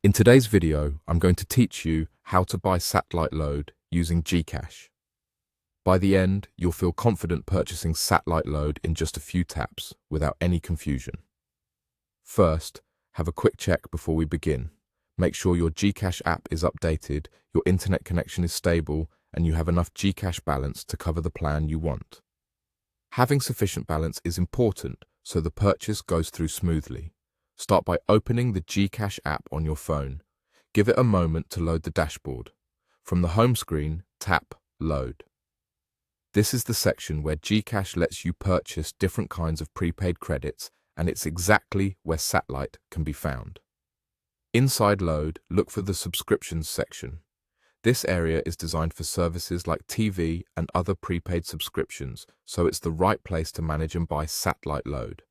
In today's video, I'm going to teach you how to buy SATLITE Load using GCash. By the end, you'll feel confident purchasing SATLITE Load in just a few taps without any confusion. First, have a quick check before we begin. Make sure your GCash app is updated, your internet connection is stable, and you have enough GCash balance to cover the plan you want. Having sufficient balance is important so the purchase goes through smoothly. Start by opening the GCash app on your phone. Give it a moment to load the dashboard. From the home screen, tap Load. This is the section where GCash lets you purchase different kinds of prepaid credits, and it's exactly where SATLITE can be found. Inside Load, look for the Subscriptions section. This area is designed for services like TV and other prepaid subscriptions, so it's the right place to manage and buy SATLITE Load.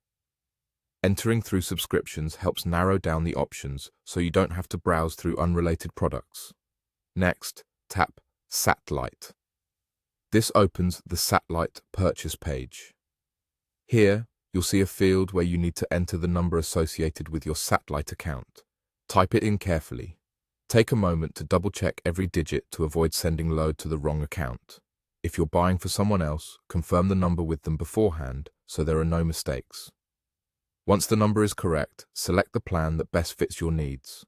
Entering through subscriptions helps narrow down the options so you don't have to browse through unrelated products. Next, tap SATLITE. This opens the SATLITE purchase page. Here, you'll see a field where you need to enter the number associated with your SATLITE account. Type it in carefully. Take a moment to double-check every digit to avoid sending load to the wrong account. If you're buying for someone else, confirm the number with them beforehand so there are no mistakes. Once the number is correct, select the plan that best fits your needs.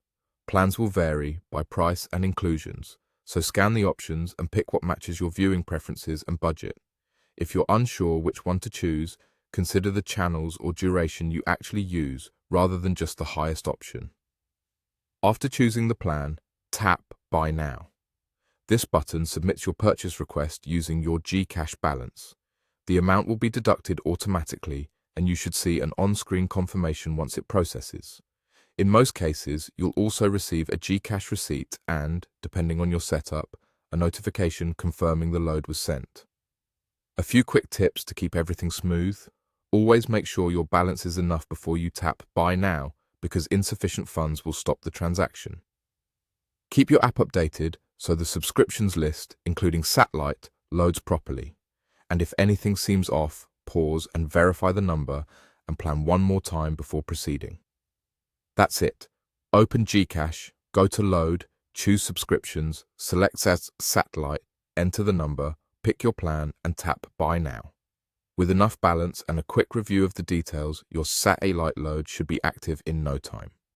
Plans will vary by price and inclusions, so scan the options and pick what matches your viewing preferences and budget. If you're unsure which one to choose, consider the channels or duration you actually use rather than just the highest option. After choosing the plan, tap Buy Now. This button submits your purchase request using your GCash balance. The amount will be deducted automatically, and you should see an on-screen confirmation once it processes. In most cases, you'll also receive a GCash receipt and, depending on your setup, a notification confirming the load was sent. A few quick tips to keep everything smooth. Always make sure your balance is enough before you tap Buy Now, because insufficient funds will stop the transaction. Keep your app updated so the subscriptions list, including SATLITE, loads properly. And if anything seems off, pause and verify the number and plan one more time before proceeding. That's it. Open GCash, go to Load, choose Subscriptions, select SATLITE, enter the number, pick your plan and tap Buy Now. With enough balance and a quick review of the details, your SATLITE Load should be active in no time.